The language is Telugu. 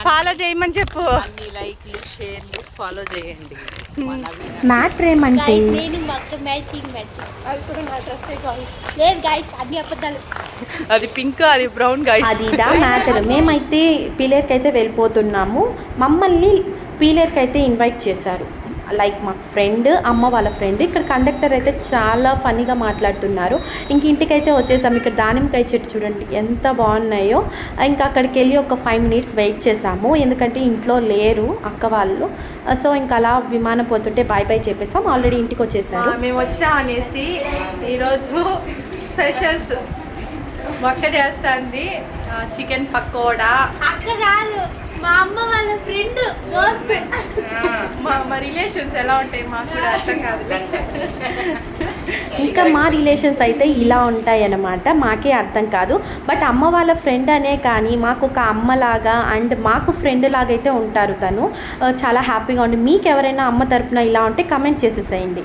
ఫాలో చేయమని చెప్పు. అన్ని లైక్లు షేర్లు ఫాలో చేయండి. మ్యాటర్ ఏమంటే నేను మాకు మ్యాచింగ్ అది కూడా నా డ్రెస్ లేదు గైస్, అన్ని అబద్ధాలు. అది పింక్, అది బ్రౌన్ గైస్. అది ఇదా మ్యాటర్. మేమైతే పీలేరుకి అయితే వెళ్ళిపోతున్నాము. మమ్మల్ని పీలేరుకి అయితే ఇన్వైట్ చేశారు. లైక్ మా ఫ్రెండ్, అమ్మ వాళ్ళ ఫ్రెండ్. ఇక్కడ కండక్టర్ అయితే చాలా ఫన్నీగా మాట్లాడుతున్నారు. ఇంక ఇంటికైతే వచ్చేసాము. ఇక్కడ దానిమ్మకాయ చెట్టు చూడండి ఎంత బాగున్నాయో. ఇంకా అక్కడికి వెళ్ళి ఒక 5 minutes వెయిట్ చేసాము, ఎందుకంటే ఇంట్లో లేరు అక్క వాళ్ళు. సో ఇంకా అలా విమానం పోతుంటే బాయ్ బాయ్ చెప్పేసాం. ఆల్రెడీ ఇంటికి వచ్చేసారు. మేము వచ్చినాం అనేసి ఈరోజు స్పెషల్స్ మొక్క చేస్తుంది. చికెన్ పకోడా. అక్క రాదు, మా అమ్మ వాళ్ళ ఫ్రెండ్ దోస్త్. మా రిలేషన్స్ ఎలా ఉంటాయి మాకు కూడా అర్థం కాదు. ఇంకా మా రిలేషన్స్ అయితే ఇలా ఉంటాయి అన్నమాట. మాకే అర్థం కాదు. బట్ అమ్మ వాళ్ళ ఫ్రెండ్ అనే కానీ మాకు ఒక అమ్మలాగా అండ్ మాకు ఫ్రెండ్ లాగా అయితే ఉంటారు. తను చాలా హ్యాపీగా ఉంది. మీకు ఎవరైనా అమ్మ తరపున ఇలా ఉంటే కమెంట్ చేసేసేయండి.